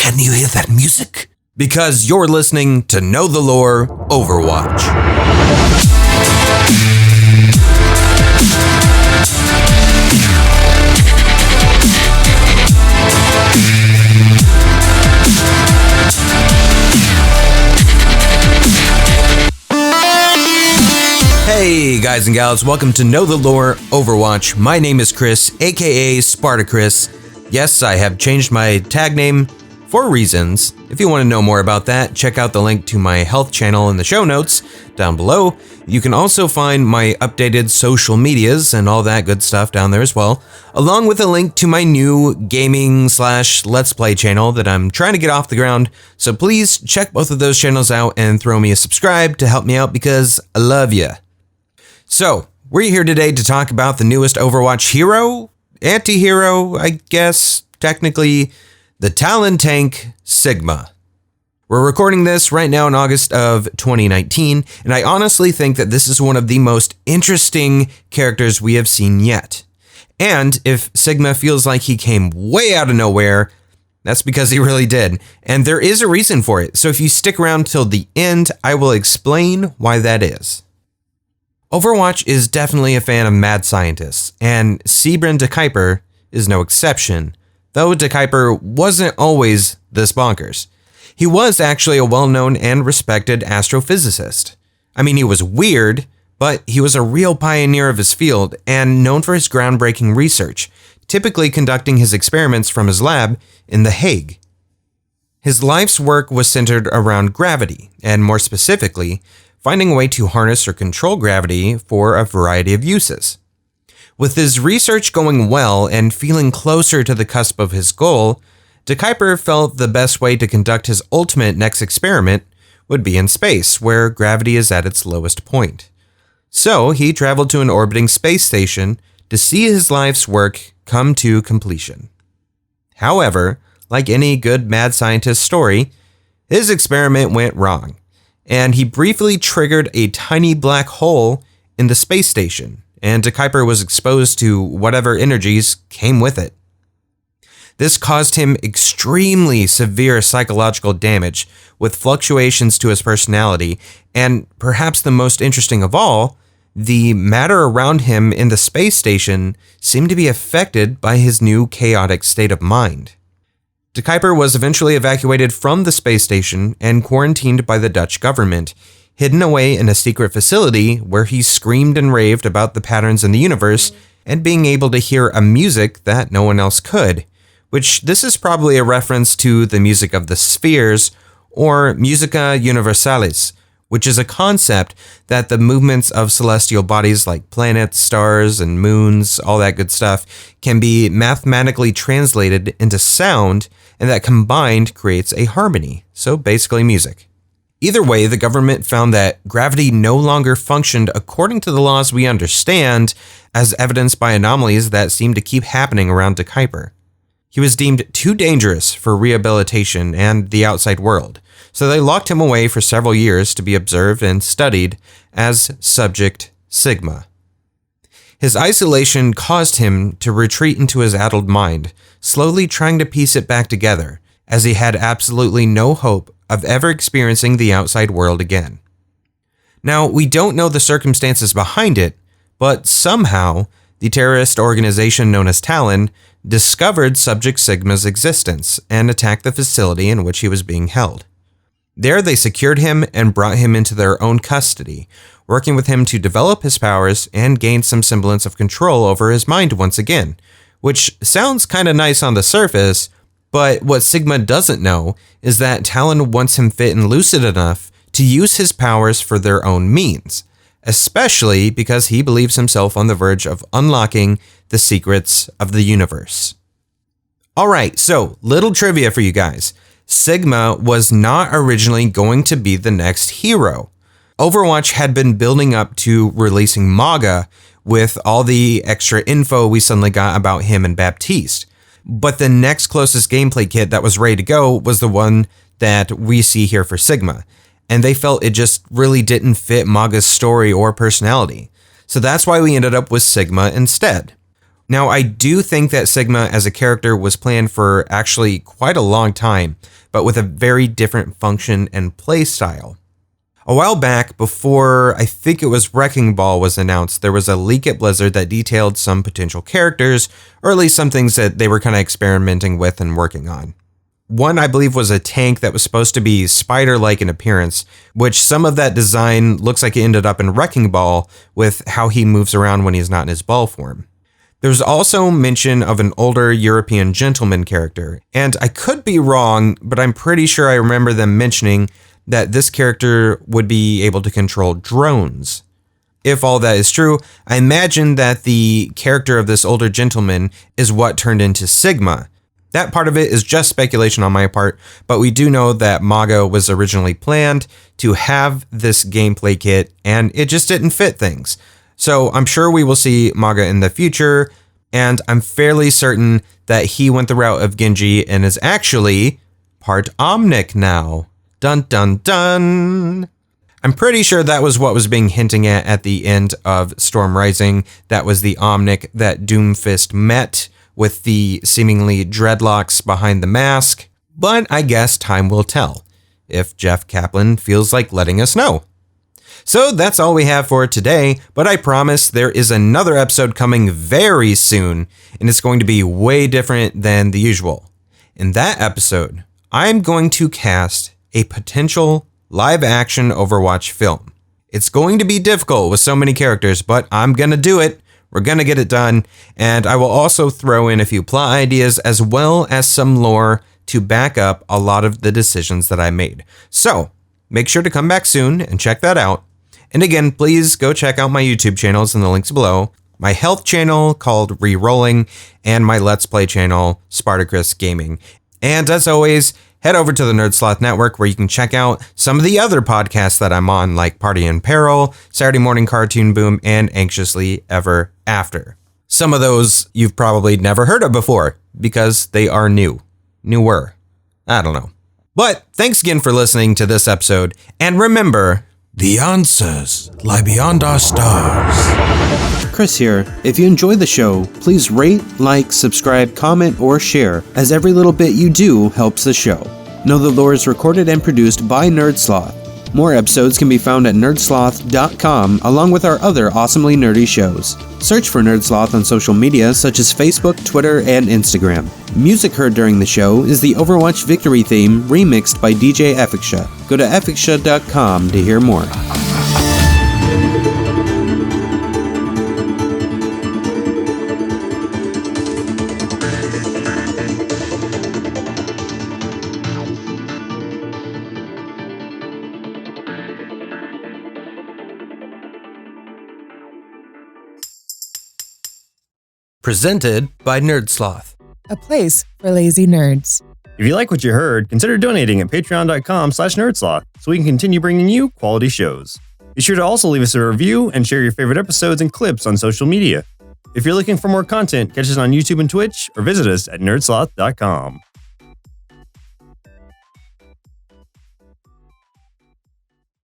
Can you hear that music? Because you're listening to Know the Lore Overwatch. Hey guys and gals, welcome to Know the Lore Overwatch. My name is Chris, aka Spartacus. Yes, I have changed my tag name for reasons. If you want to know more about that, check out the link to my health channel in the show notes down below. You can also find my updated social medias and all that good stuff down there as well, along with a link to my new gaming/let's play channel that I'm trying to get off the ground. So please check both of those channels out and throw me a subscribe to help me out because I love ya. So, we're here today to talk about the newest Overwatch hero, anti-hero, I guess, technically, the Talon tank, Sigma. We're recording this right now in August of 2019, and I honestly think that this is one of the most interesting characters we have seen yet. And if Sigma feels like he came way out of nowhere, that's because he really did. And there is a reason for it, so if you stick around till the end, I will explain why that is. Overwatch is definitely a fan of mad scientists, and Sebrin de Kuiper is no exception, though de Kuiper wasn't always this bonkers. He was actually a well-known and respected astrophysicist. I mean, he was weird, but he was a real pioneer of his field and known for his groundbreaking research, typically conducting his experiments from his lab in The Hague. His life's work was centered around gravity, and more specifically, finding a way to harness or control gravity for a variety of uses. With his research going well and feeling closer to the cusp of his goal, de Kuiper felt the best way to conduct his ultimate next experiment would be in space, where gravity is at its lowest point. So he traveled to an orbiting space station to see his life's work come to completion. However, like any good mad scientist story, his experiment went wrong, and he briefly triggered a tiny black hole in the space station, and de Kuiper was exposed to whatever energies came with it. This caused him extremely severe psychological damage, with fluctuations to his personality, and perhaps the most interesting of all, the matter around him in the space station seemed to be affected by his new chaotic state of mind. De Kuiper was eventually evacuated from the space station and quarantined by the Dutch government, hidden away in a secret facility where he screamed and raved about the patterns in the universe and being able to hear a music that no one else could, which this is probably a reference to the music of the spheres, or Musica Universalis, which is a concept that the movements of celestial bodies like planets, stars, and moons, all that good stuff, can be mathematically translated into sound, and that combined creates a harmony, so basically music. Either way, the government found that gravity no longer functioned according to the laws we understand, as evidenced by anomalies that seemed to keep happening around de Kuiper. He was deemed too dangerous for rehabilitation and the outside world, so they locked him away for several years to be observed and studied as Subject Sigma. His isolation caused him to retreat into his addled mind, slowly trying to piece it back together, as he had absolutely no hope of ever experiencing the outside world again. Now, we don't know the circumstances behind it, but somehow, the terrorist organization known as Talon discovered Subject Sigma's existence and attacked the facility in which he was being held. There, they secured him and brought him into their own custody, working with him to develop his powers and gain some semblance of control over his mind once again, which sounds kind of nice on the surface, but what Sigma doesn't know is that Talon wants him fit and lucid enough to use his powers for their own means, especially because he believes himself on the verge of unlocking the secrets of the universe. Alright, so little trivia for you guys. Sigma was not originally going to be the next hero. Overwatch had been building up to releasing Maga with all the extra info we suddenly got about him and Baptiste. But the next closest gameplay kit that was ready to go was the one that we see here for Sigma, and they felt it just really didn't fit Maga's story or personality. So that's why we ended up with Sigma instead. Now, I do think that Sigma as a character was planned for actually quite a long time, but with a very different function and play style. A while back, before I think it was Wrecking Ball was announced, there was a leak at Blizzard that detailed some potential characters, or at least some things that they were kind of experimenting with and working on. One, I believe, was a tank that was supposed to be spider-like in appearance, which some of that design looks like it ended up in Wrecking Ball with how he moves around when he's not in his ball form. There's also mention of an older European gentleman character, and I could be wrong, but I'm pretty sure I remember them mentioning that this character would be able to control drones. If all that is true, I imagine that the character of this older gentleman is what turned into Sigma. That part of it is just speculation on my part, but we do know that Maga was originally planned to have this gameplay kit, and it just didn't fit things. So I'm sure we will see Maga in the future, and I'm fairly certain that he went the route of Genji and is actually part Omnic now. Dun dun dun! I'm pretty sure that was what was being hinting at the end of Storm Rising. That was the Omnic that Doomfist met with the seemingly dreadlocks behind the mask. But I guess time will tell, if Jeff Kaplan feels like letting us know. So that's all we have for today, but I promise there is another episode coming very soon, and it's going to be way different than the usual. In that episode, I'm going to cast a potential live-action Overwatch film. It's going to be difficult with so many characters, but I'm going to do it. We're going to get it done, and I will also throw in a few plot ideas as well as some lore to back up a lot of the decisions that I made. So, make sure to come back soon and check that out. And again, please go check out my YouTube channels in the links below, my health channel called Rerolling, and my Let's Play channel, Spartacus Gaming. And as always, head over to the NerdSloth Network where you can check out some of the other podcasts that I'm on, like Party in Peril, Saturday Morning Cartoon Boom, and Anxiously Ever After. Some of those you've probably never heard of before because they are new. Newer. I don't know. But thanks again for listening to this episode, and remember, the answers lie beyond our stars. Chris here. If you enjoy the show, please rate, like, subscribe, comment, or share, as every little bit you do helps the show. Know the Lore is recorded and produced by NerdSloth. More episodes can be found at NerdSloth.com, along with our other awesomely nerdy shows. Search for NerdSloth on social media such as Facebook, Twitter, and Instagram. Music heard during the show is the Overwatch Victory theme, remixed by DJ Effiksha. Go to effiksha.com to hear more. presented by NerdSloth. A place for lazy nerds. If you like what you heard, consider donating at patreon.com/nerdsloth so we can continue bringing you quality shows. Be sure to also leave us a review and share your favorite episodes and clips on social media. If you're looking for more content, catch us on YouTube and Twitch or visit us at nerdsloth.com.